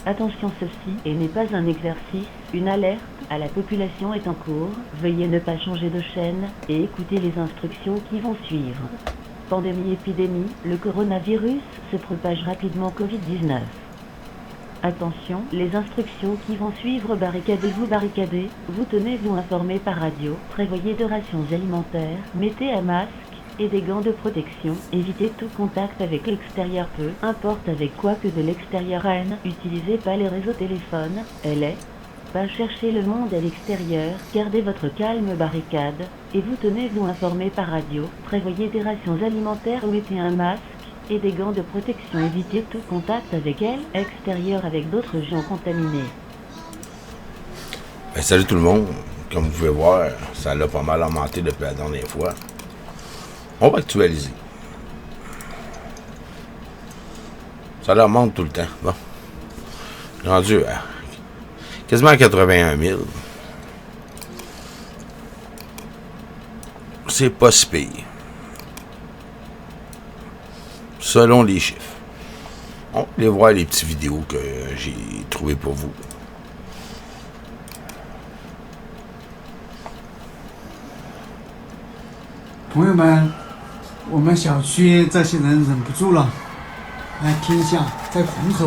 Attention, ceci n'est pas un exercice, une alerte à la population est en cours. Veuillez ne pas changer de chaîne et écouter les instructions qui vont suivre. Pandémie-épidémie, le coronavirus se propage rapidement Covid-19. Attention, les instructions qui vont suivre, barricadez-vous, barricadez, vous tenez-vous informé par radio, prévoyez de rations alimentaires, mettez un masque et des gants de protection, évitez tout contact avec l'extérieur, peu importe avec quoi que de l'extérieur N, utilisez pas les réseaux téléphones, pas chercher le monde à l'extérieur, gardez votre calme, barricade, et vous tenez-vous informé par radio, prévoyez des rations alimentaires, mettez un masque et des gants de protection, évitez tout contact avec extérieur avec d'autres gens contaminés. Salut tout le monde, comme vous pouvez voir, ça l'a pas mal augmenté depuis la dernière fois. On va actualiser. Ça leur monte tout le temps. Bon. Rendu à quasiment 81 000. C'est pas si pire. Selon les chiffres. On va aller voir les petites vidéos que j'ai trouvées pour vous. 朋友们，我们小区这些人忍不住了，来听一下，在狂吼，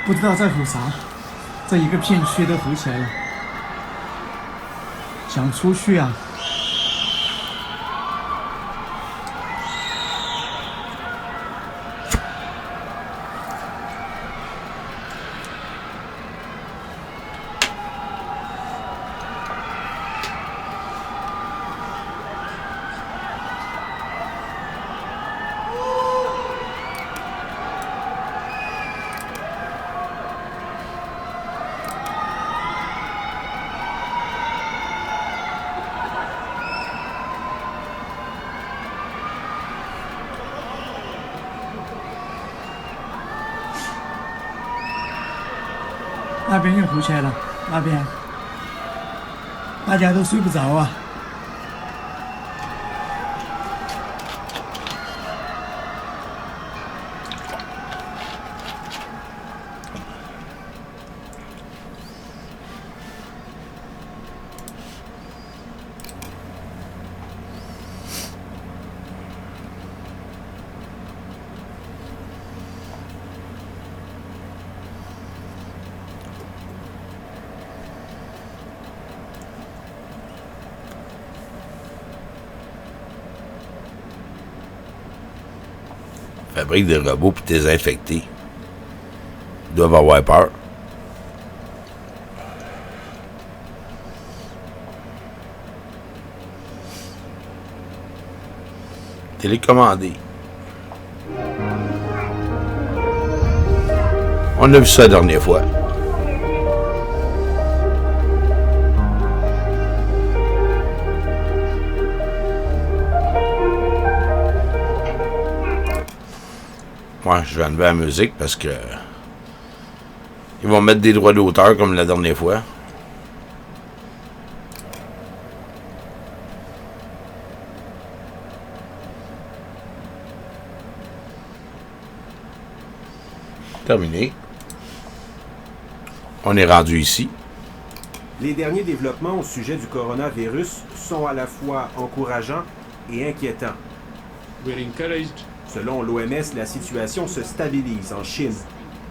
不知道在吼啥，这一个片区都吼起来了，想出去啊。那边又吼起来了，那边大家都睡不着啊。Fabrique des robots pour désinfecter. Ils doivent avoir peur. Télécommandé. On a vu ça la dernière fois. Moi, je vais enlever la musique parce que ils vont mettre des droits d'auteur comme la dernière fois. Terminé. On est rendu ici. Les derniers développements au sujet du coronavirus sont à la fois encourageants et inquiétants. We're encouraged. Selon l'OMS, la situation se stabilise en Chine.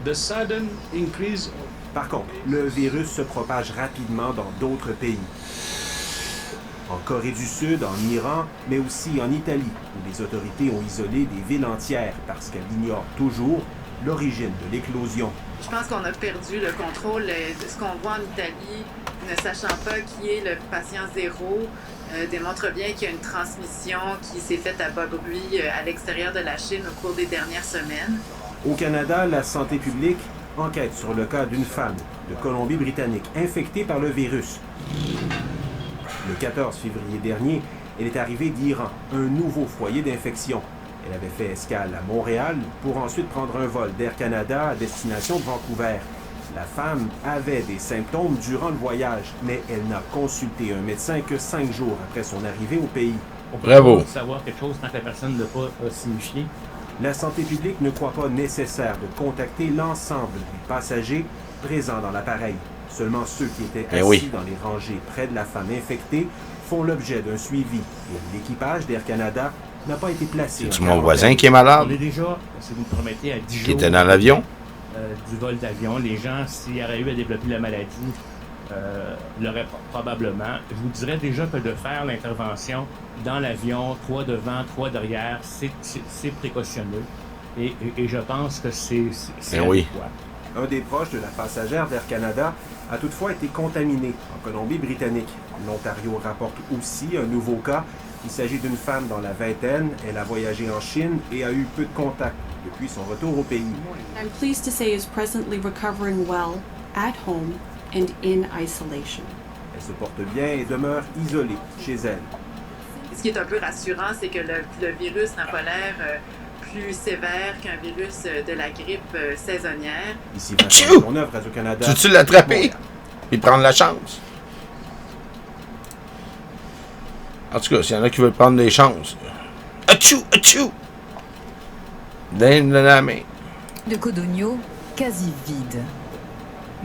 The sudden increase. Par contre, le virus se propage rapidement dans d'autres pays. En Corée du Sud, en Iran, mais aussi en Italie, où les autorités ont isolé des villes entières parce qu'elles ignorent toujours l'origine de l'éclosion. Je pense qu'on a perdu le contrôle de ce qu'on voit en Italie, ne sachant pas qui est le patient zéro, démontre bien qu'il y a une transmission qui s'est faite à bas bruit à l'extérieur de la Chine au cours des dernières semaines. Au Canada, la santé publique enquête sur le cas d'une femme de Colombie-Britannique infectée par le virus. Le 14 février dernier, elle est arrivée d'Iran, un nouveau foyer d'infection. Elle avait fait escale à Montréal pour ensuite prendre un vol d'Air Canada à destination de Vancouver. La femme avait des symptômes durant le voyage, mais elle n'a consulté un médecin que 5 jours après son arrivée au pays. On peut Bravo. pas savoir quelque chose tant que la personne ne l'a pas signifié. La santé publique ne croit pas nécessaire de contacter l'ensemble des passagers présents dans l'appareil. Seulement ceux qui étaient assis oui. dans les rangées près de la femme infectée font l'objet d'un suivi. Et l'équipage d'Air Canada n'a pas été placé. C'est en mon quarantaine. voisin qui est On malade, est déjà, si vous me permettez, à 10 qui jours était dans l'avion. du vol d'avion. Les gens, s'il y aurait eu à développer la maladie, l'auraient probablement. Je vous dirais déjà que de faire l'intervention dans l'avion, 3 devant, 3 derrière, c'est précautionneux. Et je pense que c'est oui. adéquat. Un des proches de la passagère d'Air Canada a toutefois été contaminé en Colombie-Britannique. L'Ontario rapporte aussi un nouveau cas. Il s'agit d'une femme dans la vingtaine. Elle a voyagé en Chine et a eu peu de contacts depuis son retour au pays. I'm pleased to say is presently recovering well at home and in isolation. Elle se porte bien et demeure isolée chez elle. Ce qui est un peu rassurant, c'est que le virus n'a pas l'air plus sévère qu'un virus de la grippe saisonnière. Ici Achou! Vincent Maisonneuve, Radio-Canada. Tu l'attraper et prendre la chance. En tout cas, s'il y en a qui veulent prendre des chances. Achou! Achou! Donne la main. De Codogno, quasi vide.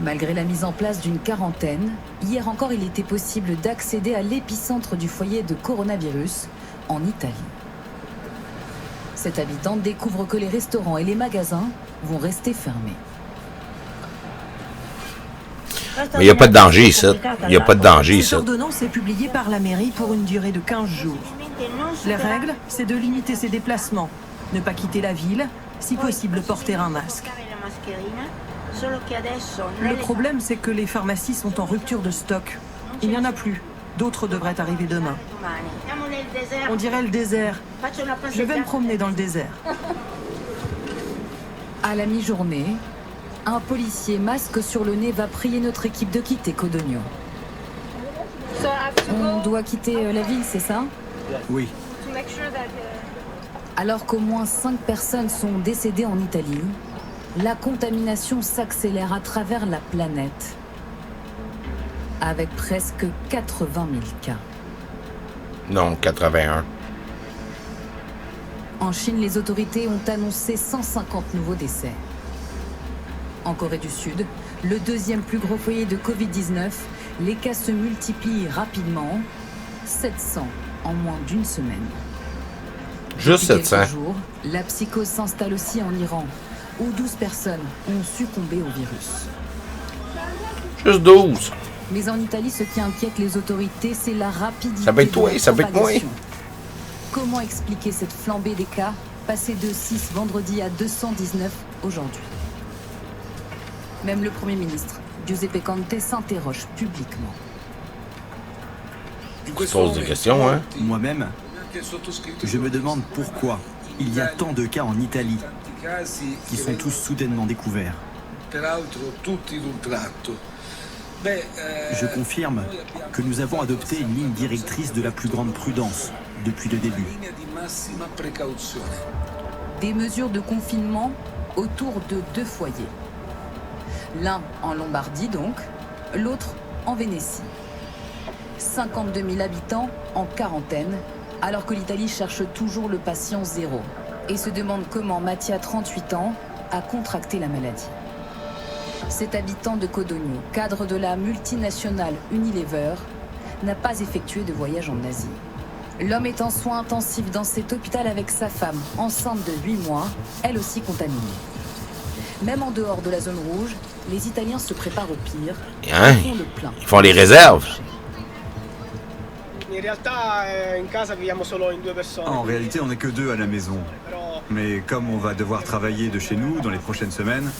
Malgré la mise en place d'une quarantaine, hier encore il était possible d'accéder à l'épicentre du foyer de coronavirus, en Italie. Cette habitante découvre que les restaurants et les magasins vont rester fermés. Mais il n'y a pas de danger ici. Il n'y a pas de danger ici. Cette ordonnance est publiée par la mairie pour une durée de 15 jours. Les règles, c'est de limiter ses déplacements, ne pas quitter la ville, si possible porter un masque. Le problème, c'est que les pharmacies sont en rupture de stock. Il n'y en a plus. D'autres devraient arriver demain. On dirait le désert. Je vais me promener dans le désert. À la mi-journée, un policier masque sur le nez va prier notre équipe de quitter Codogno. On doit quitter la ville, c'est ça? Oui. Alors qu'au moins 5 personnes sont décédées en Italie, la contamination s'accélère à travers la planète, avec presque 80 000 cas. Non, 81. En Chine, les autorités ont annoncé 150 nouveaux décès. En Corée du Sud, le deuxième plus gros foyer de Covid-19, les cas se multiplient rapidement, 700 en moins d'une semaine. Juste Depuis 700. quelques jours, la psychose s'installe aussi en Iran, où 12 personnes ont succombé au virus. Juste 12. Mais en Italie, ce qui inquiète les autorités, c'est la rapidité Ça peut être toi, de la ça peut être moi. propagation. Comment expliquer cette flambée des cas, passée de 6 vendredi à 219 aujourd'hui? Même le Premier ministre, Giuseppe Conte, s'interroge publiquement. Tu poses des questions, hein? Moi-même, je me demande pourquoi il y a tant de cas en Italie qui sont tous soudainement découverts. Je confirme que nous avons adopté une ligne directrice de la plus grande prudence depuis le début. Des mesures de confinement autour de 2 foyers. L'un en Lombardie donc, l'autre en Vénétie. 52 000 habitants en quarantaine, alors que l'Italie cherche toujours le patient zéro et se demande comment Mattia, 38 ans, a contracté la maladie. Cet habitant de Codogno, cadre de la multinationale Unilever, n'a pas effectué de voyage en Asie. L'homme est en soins intensifs dans cet hôpital avec sa femme, enceinte de 8 mois, elle aussi contaminée. Même en dehors de la zone rouge, les Italiens se préparent au pire. Hein? Ils font le plein. Ils font les réserves. En réalité, on n'est que 2 à la maison. Mais comme on va devoir travailler de chez nous dans les prochaines semaines,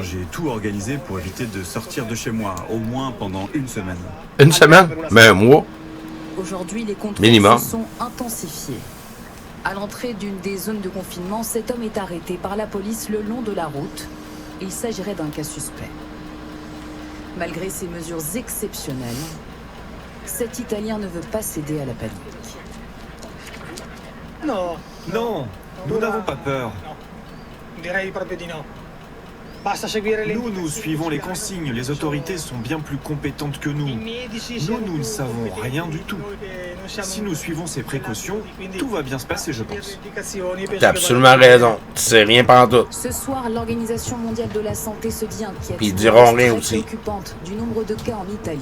j'ai tout organisé pour éviter de sortir de chez moi, au moins pendant 1 semaine. 1 semaine? Mais un mois. Aujourd'hui, les contrôles Minimum. se sont intensifiés. À l'entrée d'une des zones de confinement, cet homme est arrêté par la police le long de la route. Il s'agirait d'un cas suspect. Malgré ces mesures exceptionnelles, cet Italien ne veut pas céder à la panique. Non, nous n'avons pas peur. Nous suivons les consignes. Les autorités sont bien plus compétentes que nous. Nous ne savons rien du tout. Si nous suivons ces précautions, tout va bien se passer, je pense. T'as absolument raison. Tu sais rien pantoute. Ce soir, l'Organisation mondiale de la santé se dit inquiète. Puis ils diront rien aussi. Préoccupante du nombre de cas en Italie.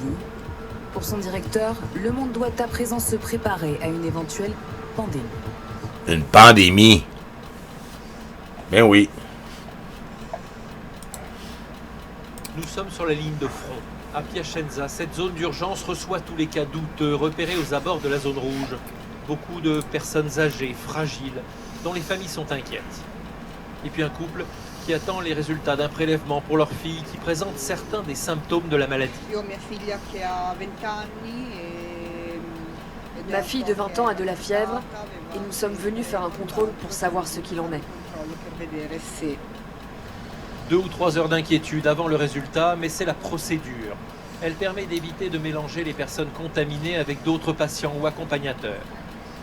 Pour son directeur, le monde doit à présent se préparer à une éventuelle pandémie. Une pandémie? Ben oui. Nous sommes sur la ligne de front. À Piacenza, cette zone d'urgence reçoit tous les cas douteux repérés aux abords de la zone rouge. Beaucoup de personnes âgées, fragiles, dont les familles sont inquiètes. Et puis un couple qui attend les résultats d'un prélèvement pour leur fille qui présente certains des symptômes de la maladie. Ma fille de 20 ans a de la fièvre et nous sommes venus faire un contrôle pour savoir ce qu'il en est. 2 ou 3 heures d'inquiétude avant le résultat, mais c'est la procédure. Elle permet d'éviter de mélanger les personnes contaminées avec d'autres patients ou accompagnateurs.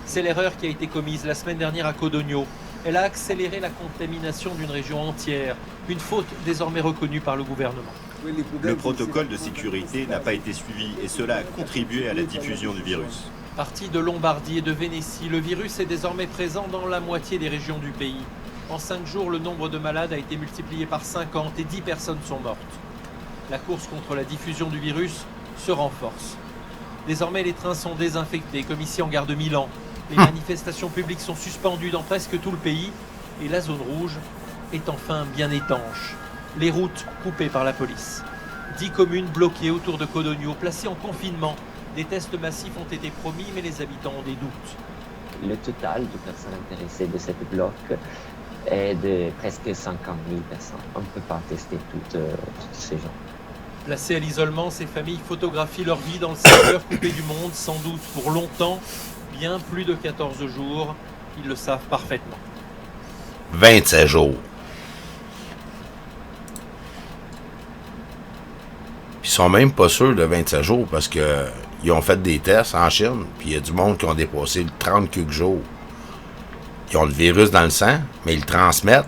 C'est l'erreur qui a été commise la semaine dernière à Codogno. Elle a accéléré la contamination d'une région entière, une faute désormais reconnue par le gouvernement. Le protocole de sécurité n'a pas été suivi et cela a contribué à la diffusion du virus. Parti de Lombardie et de Vénétie, le virus est désormais présent dans la moitié des régions du pays. En 5 jours, le nombre de malades a été multiplié par 50 et 10 personnes sont mortes. La course contre la diffusion du virus se renforce. Désormais, les trains sont désinfectés, comme ici en gare de Milan. Les manifestations publiques sont suspendues dans presque tout le pays et la zone rouge est enfin bien étanche. Les routes coupées par la police. 10 communes bloquées autour de Codogno, placées en confinement. Des tests massifs ont été promis, mais les habitants ont des doutes. Le total de personnes intéressées de cette bloc est de presque 50 000 personnes. On ne peut pas tester toutes ces gens. Placées à l'isolement, ces familles photographient leur vie dans le secteur coupé du monde, sans doute pour longtemps, bien plus de 14 jours. Ils le savent parfaitement. 27 jours. Ils sont même pas sûrs de 27 jours parce que ils ont fait des tests en Chine, puis il y a du monde qui ont dépassé le 30 quelques jours. Ils ont le virus dans le sang, mais ils le transmettent,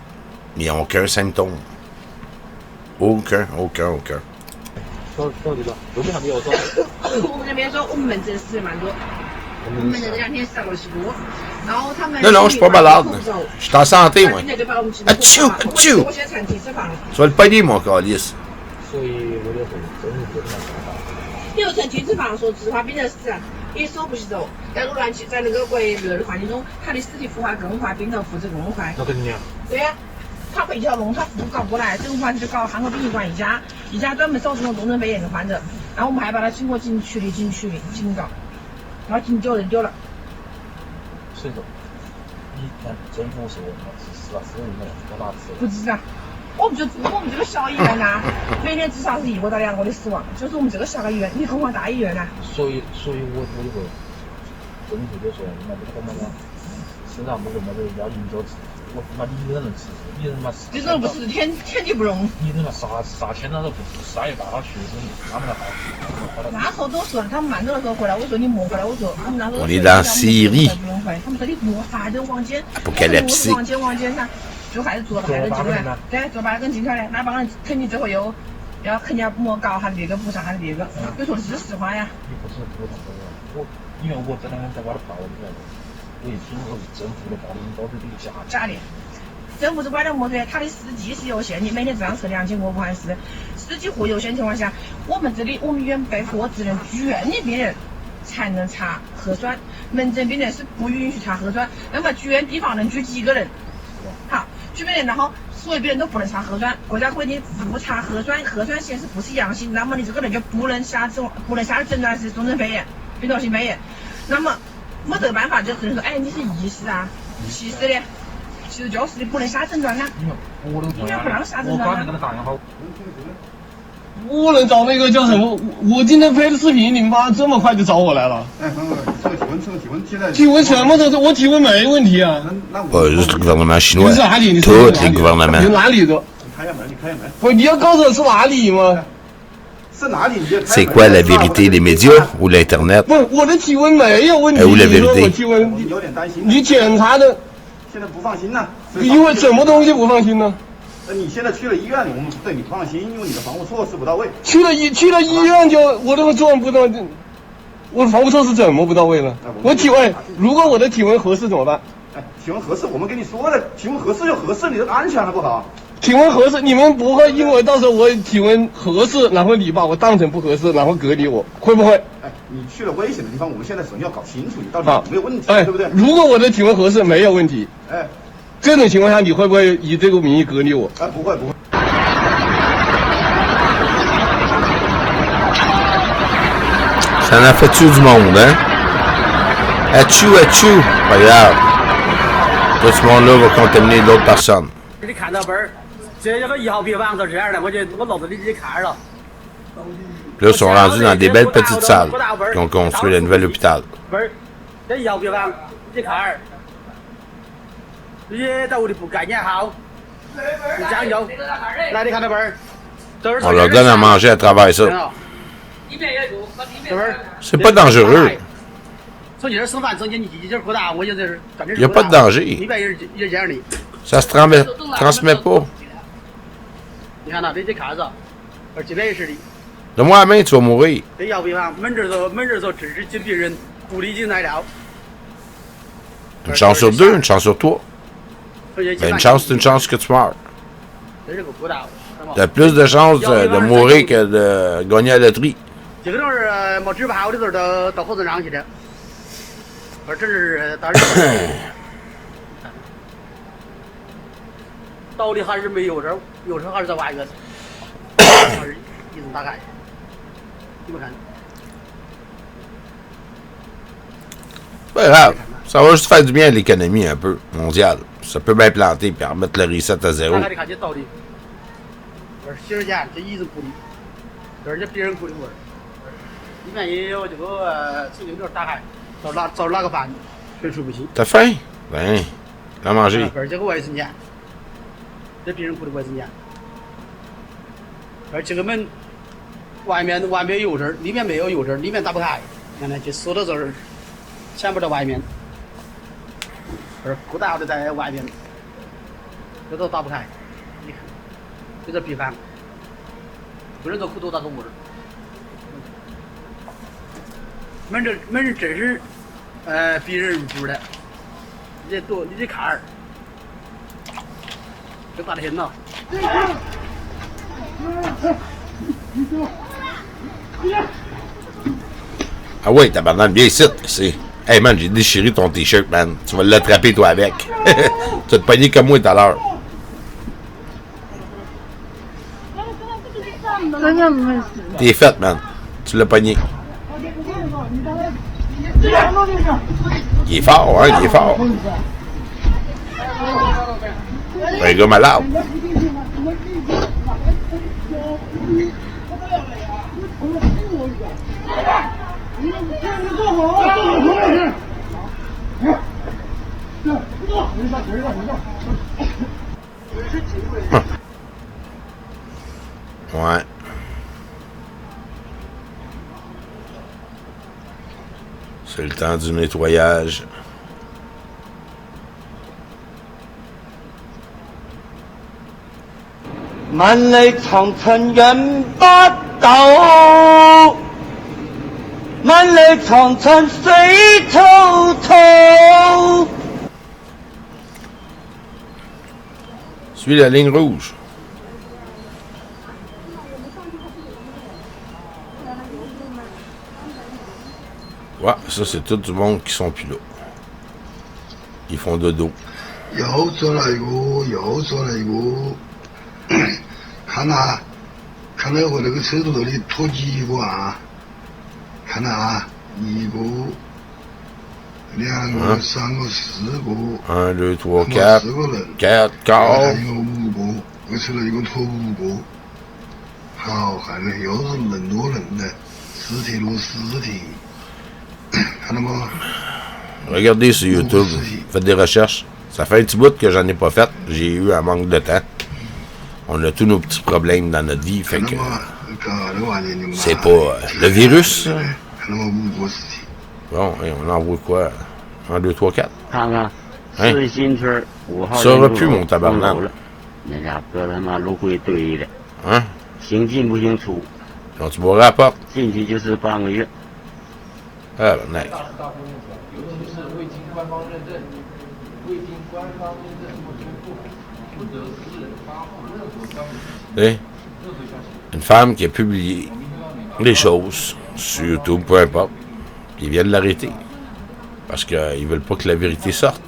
mais ils n'ont aucun symptôme. Aucun. Non, je suis pas malade. Je suis en santé, moi. Atchou! Tu vas le pogner, mon calice. 六层停脂肪说植化冰的是一手不洗手，在那乱气，在那个过热的环境中，它的尸体腐化更快，病毒复制更快。那肯定啊。对呀、他会一条龙，他不搞过来，这种患者搞汉口殡仪馆一家专门收这种重症肺炎的患者，然后我们还把他请过警区里警告，然后警救人丢了。所以说，你看政府说实话实说的，多大次？不知道。我们这个小医院呐，每年至少是1个到2个的死亡，就是我们这个小的医院，你何况大医院呢？所以我以后政府就说，那这个身上不是么子要营销吃，我他妈你一个人吃，你他妈这种不是天地不容。你他妈啥钱那都不啥也大他去，他们来好。那时候都说他们慢走的时候回来，我说你莫回来，我说我们那时候。On est dans Syrie. 他们说你莫发这房间，房间上。就还是做还是进来，对，做把人进来，那帮人肯定最后又要肯定要莫搞还是别个补偿还是别个，就说的是实话呀。你不是补偿我，因为我这两天在外头跑，我一听说是政府的报名都是这个假的，政府是管了么子？他的试剂是有限的，每年这样是2500块是试剂货有限情况下，我们医院被迫只能住院的病人才能查核酸，门诊病人是不允许查核酸。那么住院地方能住几个人？好。居民然后所有病人都不能查核酸，国家规定不查核酸，核酸显示不是阳性，那么你这个人就不能下诊断是重症肺炎、病毒性肺炎，那么没得办法就只能说，哎，你是疑似啊，其实就是你不能下诊断啊，因为不让下诊断啊。我能找那个叫什么？我今天拍的视频，你妈这么快就找我来了？哎，这个体温什么都，我体温没问题啊。juste le gouvernement chinois. Tous les gouvernements. 有哪里的？不，你要告诉我是哪里吗？是哪里？C'est quoi la vérité, les médias ou l'internet? 不，我的体温没有问题。Où la vérité? 我体温，你有点担心。你检查的？现在不放心了。因为什么东西不放心呢？你现在去了医院里，我们对你不放心，因为你的防护措施不到位。去了医院就我这个状不到，我防护措施怎么不到位了？我体温，如果我的体温合适怎么办？哎，体温合适，我们跟你说了，体温合适就合适，你的安全了不好。体温合适，你们不会因为到时候我体温合适，然后你把我当成不合适，然后隔离我，会不会？哎，你去了危险的地方，我们现在首先要搞清楚你到底有没有问题，对不对？如果我的体温合适，没有问题。哎，这种情况下，你会不会以这个名义隔离我？哎，不会。Ça en a fait tuer du monde, hein? Achou! Pas grave. Tout ce monde-là va contaminer d'autres personnes. 你看到本儿，这个1号病房都这样的，我老子你看了。Là, ils sont rendus dans des belles petites salles qui ont construit le nouvel hôpital. 本儿，这1号病房你看，这到底不概念好，你讲究。来，你看到本儿， On leur donne à manger à travers ça. C'est pas dangereux. Il n'y a pas de danger. Ça se transmet pas. Donne-moi la main, tu vas mourir. Une chance sur 2, une chance sur 3. Ben, une chance, c'est une chance que tu meurs. T'as plus de chances de mourir que de gagner à la loterie. 这个东西没治不好的时候到火葬场去的，而这是当然，到底还是没有这，有时候还是在外面，还是一直打开，你们看。Pas grave. Ça va juste faire du bien à l'économie un peu mondiale. Ça peut bien planter et remettre le reset à zéro. 看这道理，洗手间这一直鼓励，而且别人鼓励我。 里面也有这个水晶球打开，早拿个饭，水出不起。T'as faim? Ben, la manger. 而这个卫生间，这别人雇的卫生间，而这个门外面有油针，里面没有油针，里面打不开，看来就锁到这儿，全部在外面，而裤裆的在外面，这都打不开。你看，这个病房，不能做裤头打个屋儿。 门这是，逼人入住的，你得看儿，这大的很呐。Ah ouais, tabarnak, viens ici, c'est. Hey man, j'ai déchiré ton t-shirt, man. Tu vas l'attraper toi avec. Tu vas te pogner comme moi tout à l'heure. T'es fait, man. Tu l'as pogné. Il est fort, hein, il est fort. C'est un gars malade. Ouais. C'est le temps du nettoyage. Suis la ligne rouge. Ouais, ça c'est tout du monde qui sont plus là. Ils font dodo. 又出来过，看呐，看到我那个厕所里拖几个啊？看呐啊，1个、2个、3个、4个。1, 2, 3, 4. 4 corps. 还有5个，我吃了一个拖5个。好，看了又是人多人的，尸体落尸体。 Regardez sur YouTube, faites des recherches. Ça fait un petit bout que j'en ai pas fait. J'ai eu un manque de temps. On a tous nos petits problèmes dans notre vie, fait que c'est pas le virus. Bon, on envoie quoi? 1, 2, 3, 4. Hein? Ça aurait pu, mon tabarnak. Hein? Donc tu m'aurais à la porte. Ah, ben, mec. Et une femme qui a publié des choses sur YouTube, peu importe, puis ils viennent l'arrêter. Parce qu'ils veulent pas que la vérité sorte.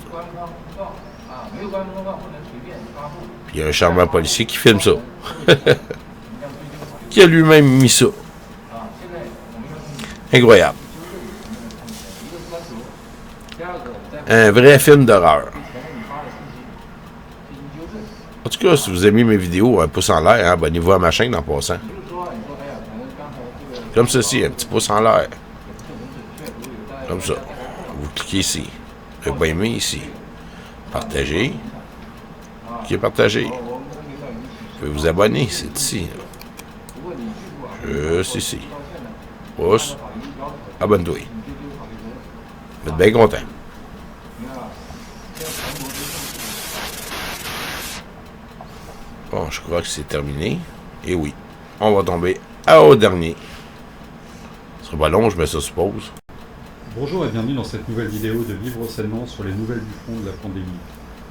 Puis il y a un charmant policier qui filme ça. Qui a lui-même mis ça. Incroyable. Un vrai film d'horreur. En tout cas, si vous aimez mes vidéos, un pouce en l'air, hein, abonnez-vous à ma chaîne en passant. Comme ceci, un petit pouce en l'air. Comme ça. Vous cliquez ici. Vous pouvez pas aimer ici. Partagez. Cliquez partager. Vous pouvez vous abonner, c'est ici. Juste ici. Pouce. Abonne-toi. Vous êtes bien content. Bon, je crois que c'est terminé. Et oui, on va tomber au dernier. Ce sera pas long, je mets ça sur pause. Bonjour et bienvenue dans cette nouvelle vidéo de Vivre sainement sur les nouvelles du front de la pandémie.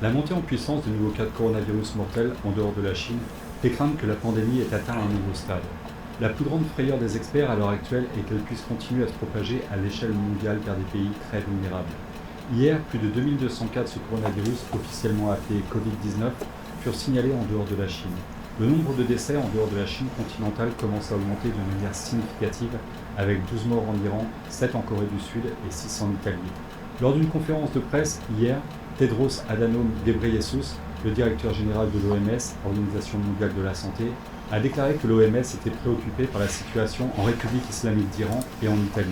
La montée en puissance de nouveaux cas de coronavirus mortels en dehors de la Chine fait craindre que la pandémie ait atteint un nouveau stade. La plus grande frayeur des experts à l'heure actuelle est qu'elle puisse continuer à se propager à l'échelle mondiale vers des pays très vulnérables. Hier, plus de 2200 cas de ce coronavirus, officiellement appelé Covid-19, furent signalés en dehors de la Chine. Le nombre de décès en dehors de la Chine continentale commence à augmenter de manière significative, avec 12 morts en Iran, 7 en Corée du Sud et 6 en Italie. Lors d'une conférence de presse hier, Tedros Adhanom Ghebreyesus, le directeur général de l'OMS, Organisation mondiale de la santé, a déclaré que l'OMS était préoccupée par la situation en République islamique d'Iran et en Italie.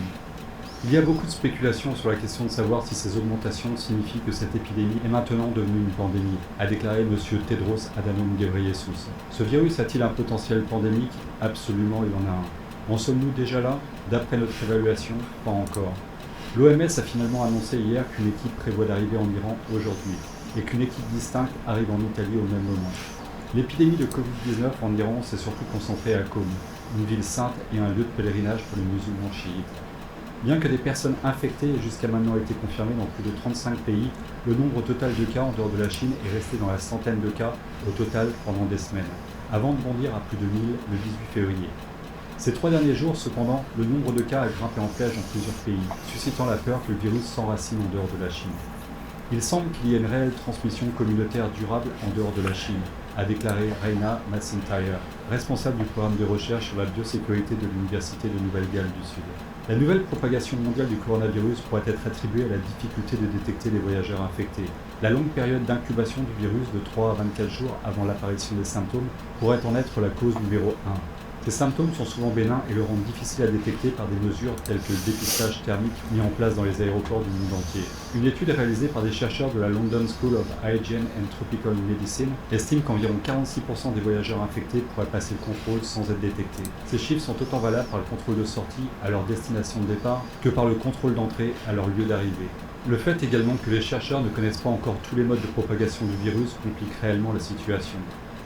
Il y a beaucoup de spéculations sur la question de savoir si ces augmentations signifient que cette épidémie est maintenant devenue une pandémie, a déclaré M. Tedros Adhanom Ghebreyesus. Ce virus a-t-il un potentiel pandémique? Absolument, il en a un. En sommes-nous déjà là? D'après notre évaluation, pas encore. L'OMS a finalement annoncé hier qu'une équipe prévoit d'arriver en Iran aujourd'hui, et qu'une équipe distincte arrive en Italie au même moment. L'épidémie de Covid-19 en Iran s'est surtout concentrée à Qom, une ville sainte et un lieu de pèlerinage pour les musulmans chiites. Bien que des personnes infectées aient jusqu'à maintenant été confirmées dans plus de 35 pays, le nombre total de cas en dehors de la Chine est resté dans la centaine de cas au total pendant des semaines, avant de bondir à plus de 1000 le 18 février. Ces 3 derniers jours, cependant, le nombre de cas a grimpé en flèche dans plusieurs pays, suscitant la peur que le virus s'enracine en dehors de la Chine. Il semble qu'il y ait une réelle transmission communautaire durable en dehors de la Chine, a déclaré Raina McIntyre, responsable du programme de recherche sur la biosécurité de l'Université de Nouvelle-Galles du Sud. La nouvelle propagation mondiale du coronavirus pourrait être attribuée à la difficulté de détecter les voyageurs infectés. La longue période d'incubation du virus de 3 à 24 jours avant l'apparition des symptômes pourrait en être la cause numéro 1. Ces symptômes sont souvent bénins et le rendent difficile à détecter par des mesures telles que le dépistage thermique mis en place dans les aéroports du monde entier. Une étude réalisée par des chercheurs de la London School of Hygiene and Tropical Medicine estime qu'environ 46% des voyageurs infectés pourraient passer le contrôle sans être détectés. Ces chiffres sont autant valables par le contrôle de sortie à leur destination de départ que par le contrôle d'entrée à leur lieu d'arrivée. Le fait également que les chercheurs ne connaissent pas encore tous les modes de propagation du virus complique réellement la situation.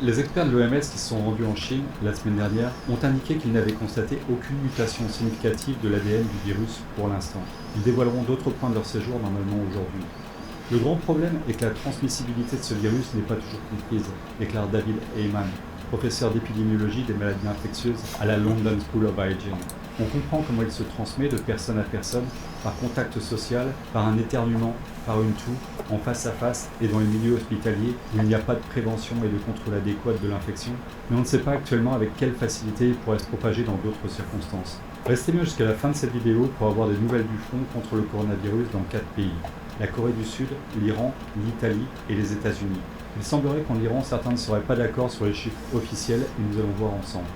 Les experts de l'OMS qui se sont rendus en Chine la semaine dernière ont indiqué qu'ils n'avaient constaté aucune mutation significative de l'ADN du virus pour l'instant. Ils dévoileront d'autres points de leur séjour normalement aujourd'hui. Le grand problème est que la transmissibilité de ce virus n'est pas toujours comprise, déclare David Heyman, professeur d'épidémiologie des maladies infectieuses à la London School of Hygiene. On comprend comment il se transmet de personne à personne, par contact social, par un éternuement, par une toux, en face à face et dans les milieux hospitaliers où il n'y a pas de prévention et de contrôle adéquat de l'infection, mais on ne sait pas actuellement avec quelle facilité il pourrait se propager dans d'autres circonstances. Restez bien jusqu'à la fin de cette vidéo pour avoir des nouvelles du front contre le coronavirus dans 4 pays. La Corée du Sud, l'Iran, l'Italie et les États-Unis. Il semblerait qu'en Iran, certains ne seraient pas d'accord sur les chiffres officiels et nous allons voir ensemble.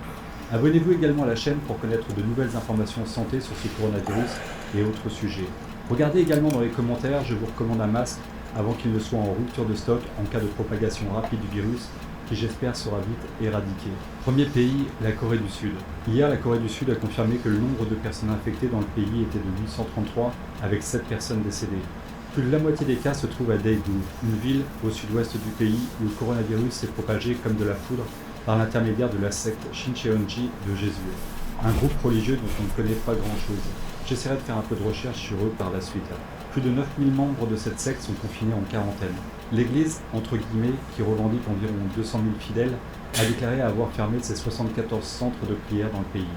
Abonnez-vous également à la chaîne pour connaître de nouvelles informations santé sur ce coronavirus et autres sujets. Regardez également dans les commentaires, je vous recommande un masque avant qu'il ne soit en rupture de stock en cas de propagation rapide du virus, qui j'espère sera vite éradiqué. Premier pays, la Corée du Sud. Hier, la Corée du Sud a confirmé que le nombre de personnes infectées dans le pays était de 833, avec 7 personnes décédées. Plus de la moitié des cas se trouvent à Daegu, une ville au sud-ouest du pays où le coronavirus s'est propagé comme de la foudre par l'intermédiaire de la secte Shincheonji de Jésus, un groupe religieux dont on ne connaît pas grand-chose. J'essaierai de faire un peu de recherche sur eux par la suite. Plus de 9000 membres de cette secte sont confinés en quarantaine. L'Église, entre guillemets, qui revendique environ 200 000 fidèles, a déclaré avoir fermé ses 74 centres de prière dans le pays.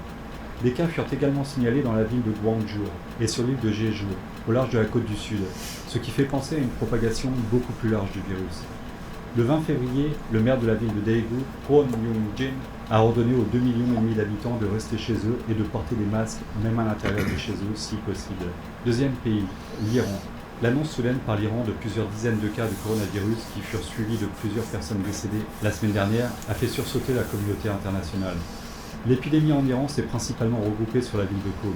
Des cas furent également signalés dans la ville de Gwangju et sur l'île de Jeju, au large de la côte du Sud, ce qui fait penser à une propagation beaucoup plus large du virus. Le 20 février, le maire de la ville de Daegu, Kwon Young-jin, a ordonné aux 2,5 millions d'habitants de rester chez eux et de porter des masques, même à l'intérieur de chez eux, si possible. Deuxième pays, l'Iran. L'annonce soudaine par l'Iran de plusieurs dizaines de cas de coronavirus qui furent suivis de plusieurs personnes décédées la semaine dernière a fait sursauter la communauté internationale. L'épidémie en Iran s'est principalement regroupée sur la ville de Qom,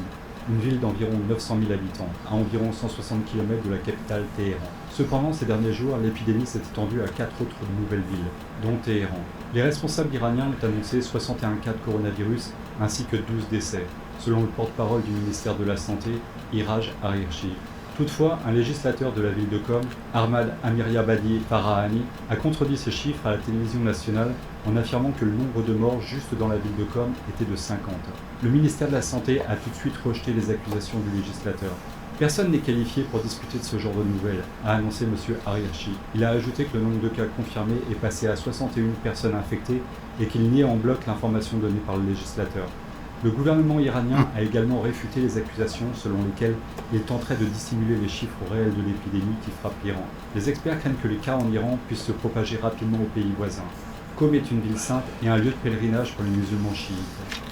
une ville d'environ 900 000 habitants, à environ 160 km de la capitale Téhéran. Cependant, ces derniers jours, l'épidémie s'est étendue à 4 autres nouvelles villes, dont Téhéran. Les responsables iraniens ont annoncé 61 cas de coronavirus ainsi que 12 décès, selon le porte-parole du ministère de la Santé, Iraj Arirchi. Toutefois, un législateur de la ville de Qom, Ahmad Amiryabadi Farahani, a contredit ces chiffres à la télévision nationale en affirmant que le nombre de morts juste dans la ville de Qom était de 50. Le ministère de la Santé a tout de suite rejeté les accusations du législateur. Personne n'est qualifié pour discuter de ce genre de nouvelles, a annoncé M. Arirchi. Il a ajouté que le nombre de cas confirmés est passé à 61 personnes infectées et qu'il niait en bloc l'information donnée par le législateur. Le gouvernement iranien a également réfuté les accusations selon lesquelles il tenterait de dissimuler les chiffres réels de l'épidémie qui frappe l'Iran. Les experts craignent que les cas en Iran puissent se propager rapidement aux pays voisins. Qom est une ville sainte et un lieu de pèlerinage pour les musulmans chiites.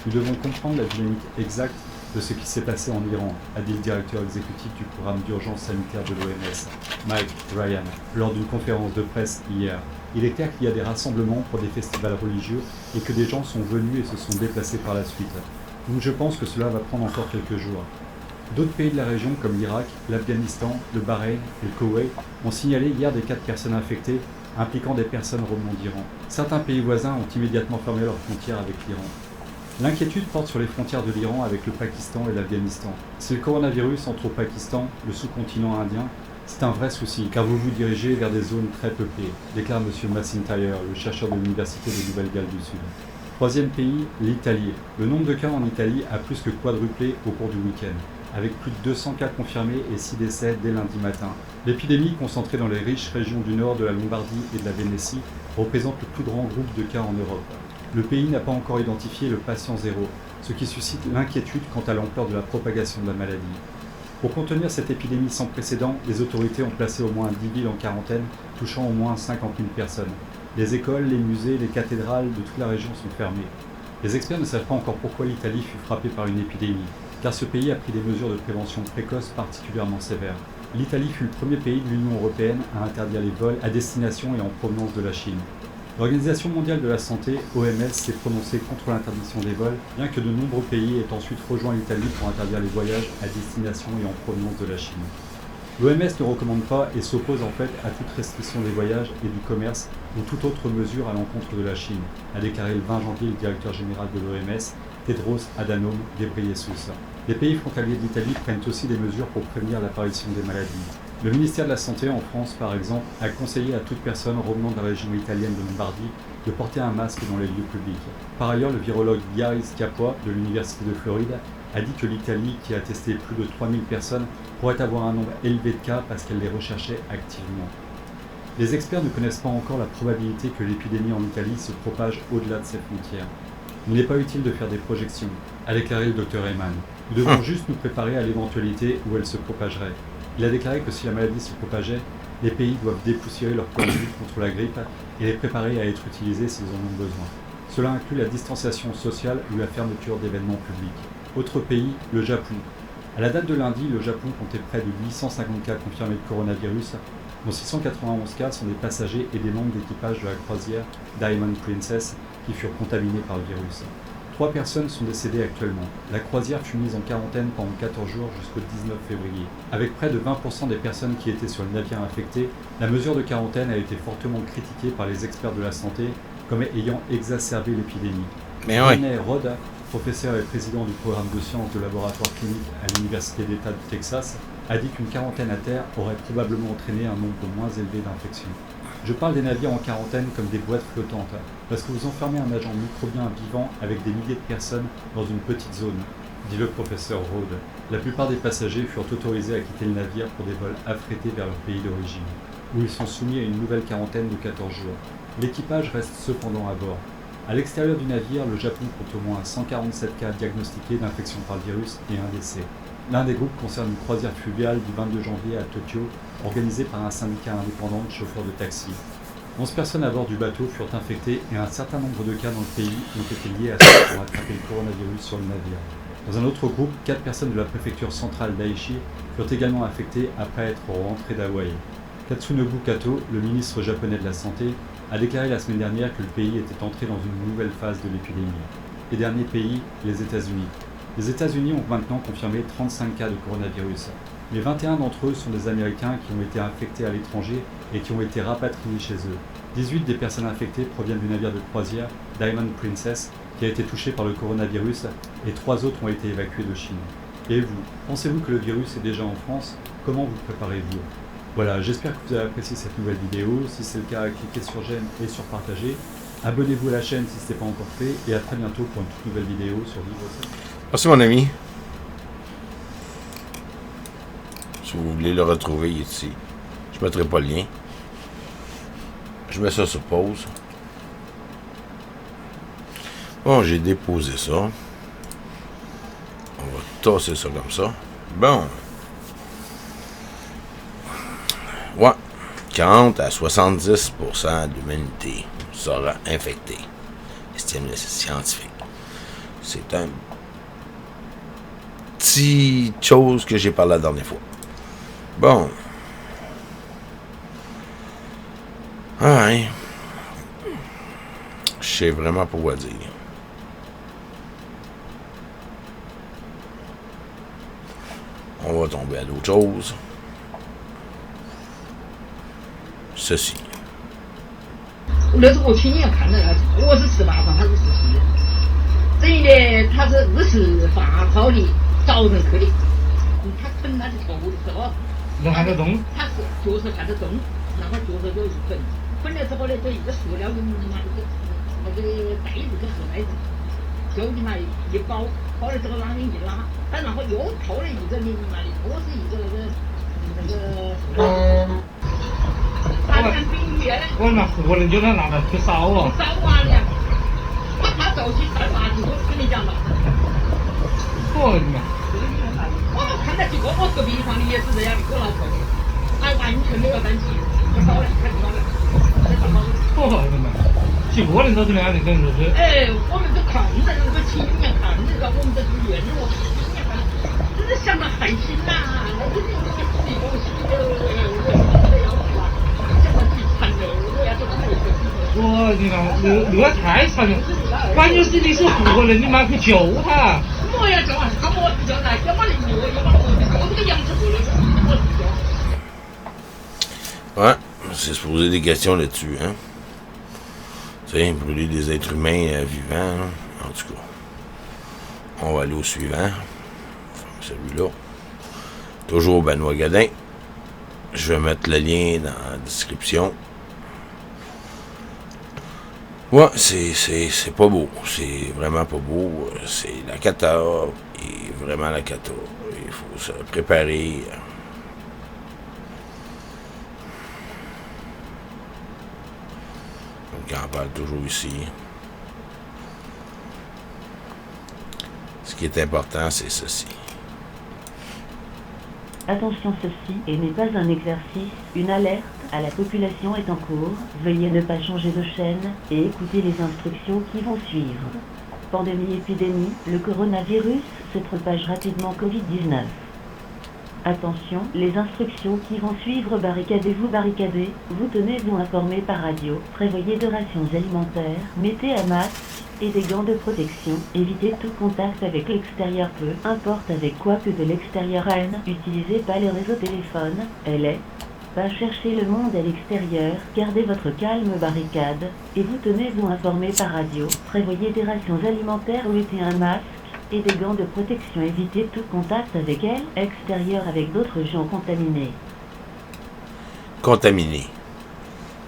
Nous devons comprendre la dynamique exacte de ce qui s'est passé en Iran, a dit le directeur exécutif du programme d'urgence sanitaire de l'OMS, Mike Ryan, lors d'une conférence de presse hier. Il est clair qu'il y a des rassemblements pour des festivals religieux et que des gens sont venus et se sont déplacés par la suite. Donc je pense que cela va prendre encore quelques jours. D'autres pays de la région comme l'Irak, l'Afghanistan, le Bahreïn et le Koweït ont signalé hier des cas de personnes infectées impliquant des personnes revenant d'Iran. Certains pays voisins ont immédiatement fermé leurs frontières avec l'Iran. L'inquiétude porte sur les frontières de l'Iran avec le Pakistan et l'Afghanistan. Si le coronavirus entre au Pakistan, le sous-continent indien, c'est un vrai souci, car vous vous dirigez vers des zones très peuplées, déclare M. McIntyre, le chercheur de l'Université de Nouvelle-Galles du Sud. Troisième pays, l'Italie. Le nombre de cas en Italie a plus que quadruplé au cours du week-end, avec plus de 200 cas confirmés et 6 décès dès lundi matin. L'épidémie, concentrée dans les riches régions du nord de la Lombardie et de la Vénétie, représente le plus grand groupe de cas en Europe. Le pays n'a pas encore identifié le patient zéro, ce qui suscite l'inquiétude quant à l'ampleur de la propagation de la maladie. Pour contenir cette épidémie sans précédent, les autorités ont placé au moins 10 villes en quarantaine, touchant au moins 50 000 personnes. Les écoles, les musées, les cathédrales de toute la région sont fermées. Les experts ne savent pas encore pourquoi l'Italie fut frappée par une épidémie, car ce pays a pris des mesures de prévention précoces particulièrement sévères. L'Italie fut le premier pays de l'Union européenne à interdire les vols à destination et en provenance de la Chine. L'Organisation mondiale de la santé, OMS, s'est prononcée contre l'interdiction des vols, bien que de nombreux pays aient ensuite rejoint l'Italie pour interdire les voyages à destination et en provenance de la Chine. L'OMS ne recommande pas et s'oppose en fait à toute restriction des voyages et du commerce ou toute autre mesure à l'encontre de la Chine, a déclaré le 20 janvier le directeur général de l'OMS, Tedros Adhanom Ghebreyesus. Les pays frontaliers d'Italie prennent aussi des mesures pour prévenir l'apparition des maladies. Le ministère de la Santé en France, par exemple, a conseillé à toute personne revenant de la région italienne de Lombardie de porter un masque dans les lieux publics. Par ailleurs, le virologue Yaris Capua de l'Université de Floride a dit que l'Italie, qui a testé plus de 3000 personnes, pourrait avoir un nombre élevé de cas parce qu'elle les recherchait activement. Les experts ne connaissent pas encore la probabilité que l'épidémie en Italie se propage au-delà de ses frontières. Il n'est pas utile de faire des projections, a déclaré le Dr Eman. Nous devons juste nous préparer à l'éventualité où elle se propagerait. Il a déclaré que si la maladie se propageait, les pays doivent dépoussiérer leur plan de lutte contre la grippe et les préparer à être utilisés s'ils en ont besoin. Cela inclut la distanciation sociale ou la fermeture d'événements publics. Autre pays, le Japon. À la date de lundi, le Japon comptait près de 850 cas confirmés de coronavirus, dont 691 cas sont des passagers et des membres d'équipage de la croisière Diamond Princess qui furent contaminés par le virus. 3 personnes sont décédées actuellement. La croisière fut mise en quarantaine pendant 14 jours jusqu'au 19 février. Avec près de 20% des personnes qui étaient sur le navire infecté, la mesure de quarantaine a été fortement critiquée par les experts de la santé comme ayant exacerbé l'épidémie. Mais oui. René Rode, professeur et président du programme de sciences de laboratoire clinique à l'Université d'État du Texas, a dit qu'une quarantaine à terre aurait probablement entraîné un nombre moins élevé d'infections. Je parle des navires en quarantaine comme des boîtes flottantes, parce que vous enfermez un agent microbien vivant avec des milliers de personnes dans une petite zone, dit le professeur Rhodes. La plupart des passagers furent autorisés à quitter le navire pour des vols affrétés vers leur pays d'origine, où ils sont soumis à une nouvelle quarantaine de 14 jours. L'équipage reste cependant à bord. À l'extérieur du navire, le Japon compte au moins 147 cas diagnostiqués d'infection par le virus et un décès. L'un des groupes concerne une croisière fluviale du 22 janvier à Tokyo, organisée par un syndicat indépendant de chauffeurs de taxi. 11 personnes à bord du bateau furent infectées et un certain nombre de cas dans le pays ont été liés à ceux qui ont attrapé le coronavirus sur le navire. Dans un autre groupe, 4 personnes de la préfecture centrale d'Aichi furent également infectées après être rentrées d'Hawaï. Katsunobu Kato, le ministre japonais de la Santé, a déclaré la semaine dernière que le pays était entré dans une nouvelle phase de l'épidémie. Et dernier pays, les États-Unis. Les États-Unis ont maintenant confirmé 35 cas de coronavirus, mais 21 d'entre eux sont des Américains qui ont été infectés à l'étranger et qui ont été rapatriés chez eux. 18 des personnes infectées proviennent du navire de croisière Diamond Princess, qui a été touché par le coronavirus, et 3 autres ont été évacués de Chine. Et vous, pensez-vous que le virus est déjà en France? Comment vous préparez-vous? Voilà, j'espère que vous avez apprécié cette nouvelle vidéo. Si c'est le cas, cliquez sur j'aime et sur partager. Abonnez-vous à la chaîne si ce n'est pas encore fait, et à très bientôt pour une toute nouvelle vidéo sur Vivre Sainement. Merci mon ami. Si vous voulez le retrouver, il est ici. Je ne mettrai pas le lien. Je mets ça sur pause. Bon, j'ai déposé ça. On va tasser ça comme ça. Bon. Ouais. 40 à 70% de l'humanité sera infectée, estiment les scientifiques. C'est un petit chose que j'ai parlé la dernière fois. Bon. Ouais. Je sais vraiment pas quoi dire. On va tomber à d'autres choses. Ceci. 那是我亲眼看到的，我是吃发烧，他是实习的。这一年他是日式发烧的，早晨去的。他啃他的头的时候，能看得动？他是就是看得动，然后就是就是啃，啃了之后呢，就一个塑料的嘛，那个袋子个塑袋子，就你嘛一包，包了之后往里一拉，他然后又套了一个嘛的，又是一个那个。我那活人就在拿来去烧了。烧完了，他早起才8点多跟你讲了。我的妈！我看到结果，我隔壁房的也是这样的，我老婆的，他完全没有担心，就烧了，开始烧了，我的妈！几个人都这样的，真的是。哎，我们都看着那个亲眼看着，我们都是冤枉，亲眼看，真是想到寒心呐！我真的有些自己东西我你看，那太惨了，关键是你是活人，你妈去救他。我要救啊！他我是救他，要把你我要把我这个养殖过了，我是救。Ouais, c'est se poser des questions là-dessus, hein. Tu sais, brûler des êtres humains vivants, hein? En tout cas. On va aller au suivant. Celui-là. Toujours Benoît Godin. Je vais mettre le lien dans la description. Ouais, c'est pas beau. C'est vraiment pas beau. C'est la cata. Et vraiment la cata. Il faut se préparer. Donc, on en parle toujours ici. Ce qui est important, c'est ceci. Attention, ceci n'est pas un exercice, une alerte à la population est en cours. Veuillez ne pas changer de chaîne et écouter les instructions qui vont suivre. Pandémie-épidémie, le coronavirus se propage rapidement Covid-19. Attention, les instructions qui vont suivre, barricadez-vous, barricadez, vous tenez-vous informé par radio, prévoyez de rations alimentaires, mettez un masque et des gants de protection, évitez tout contact avec l'extérieur, peu importe avec quoi que de l'extérieur, utilisez pas les réseaux téléphones, pas chercher le monde à l'extérieur, gardez votre calme barricade, et vous tenez-vous informé par radio, prévoyez des rations alimentaires ou mettez un masque, et des gants de protection, évitez tout contact avec elle, extérieur avec d'autres gens contaminés. Contaminé.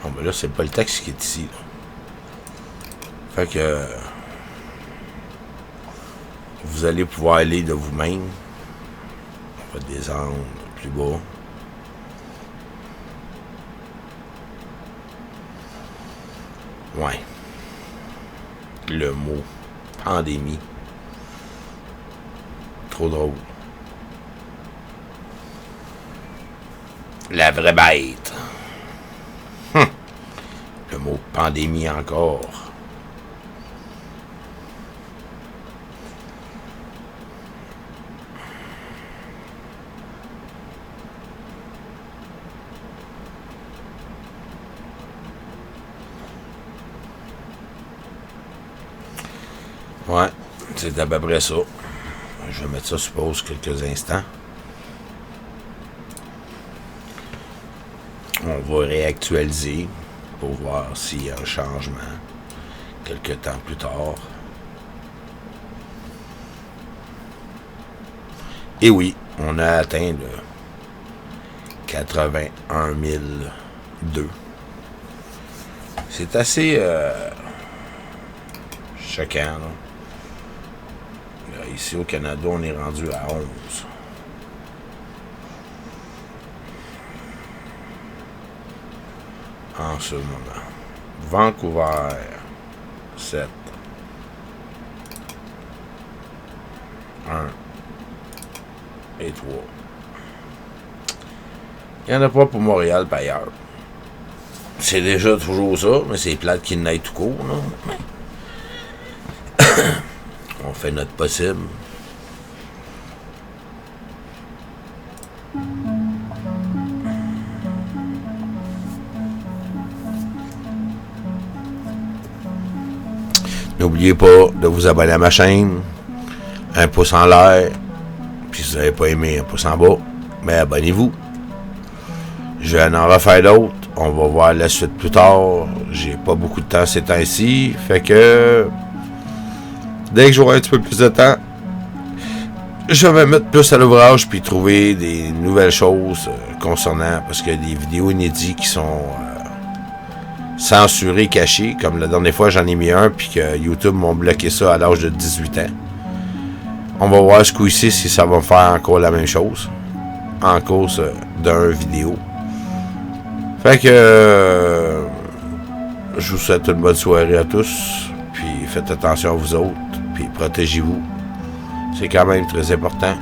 Bon, ben là, c'est pas le texte qui est ici, là. Fait que vous allez pouvoir aller de vous-même. On va descendre plus bas. Ouais. Le mot pandémie. Trop drôle. La vraie bête. Le mot pandémie encore. Ouais, c'est à peu près ça. Je vais mettre ça sur pause quelques instants. On va réactualiser pour voir s'il y a un changement quelques temps plus tard. Et oui, on a atteint le 81 002. C'est assez choquant, là. Là, ici au Canada, on est rendu à 11. En ce moment. Vancouver, 7. 1 et 3. Il n'y en a pas pour Montréal par ailleurs. C'est déjà toujours ça, mais c'est plate qu'il n'aille tout court, là. On fait notre possible. N'oubliez pas de vous abonner à ma chaîne. Un pouce en l'air. Puis si vous n'avez pas aimé, un pouce en bas. Mais abonnez-vous. Je vais en refaire d'autres. On va voir la suite plus tard. J'ai pas beaucoup de temps ces temps-ci. Fait que dès que j'aurai un petit peu plus de temps, je vais me mettre plus à l'ouvrage puis trouver des nouvelles choses concernant, parce qu'il y a des vidéos inédites qui sont censurées, cachées, comme la dernière fois j'en ai mis un puis que YouTube m'ont bloqué ça à l'âge de 18 ans. On va voir ce coup-ci si ça va me faire encore la même chose en cause d'un vidéo. Fait que je vous souhaite une bonne soirée à tous, puis faites attention à vous autres, puis protégez-vous. C'est quand même très important.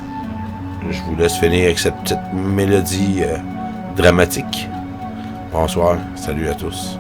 Je vous laisse finir avec cette petite mélodie dramatique. Bonsoir, salut à tous.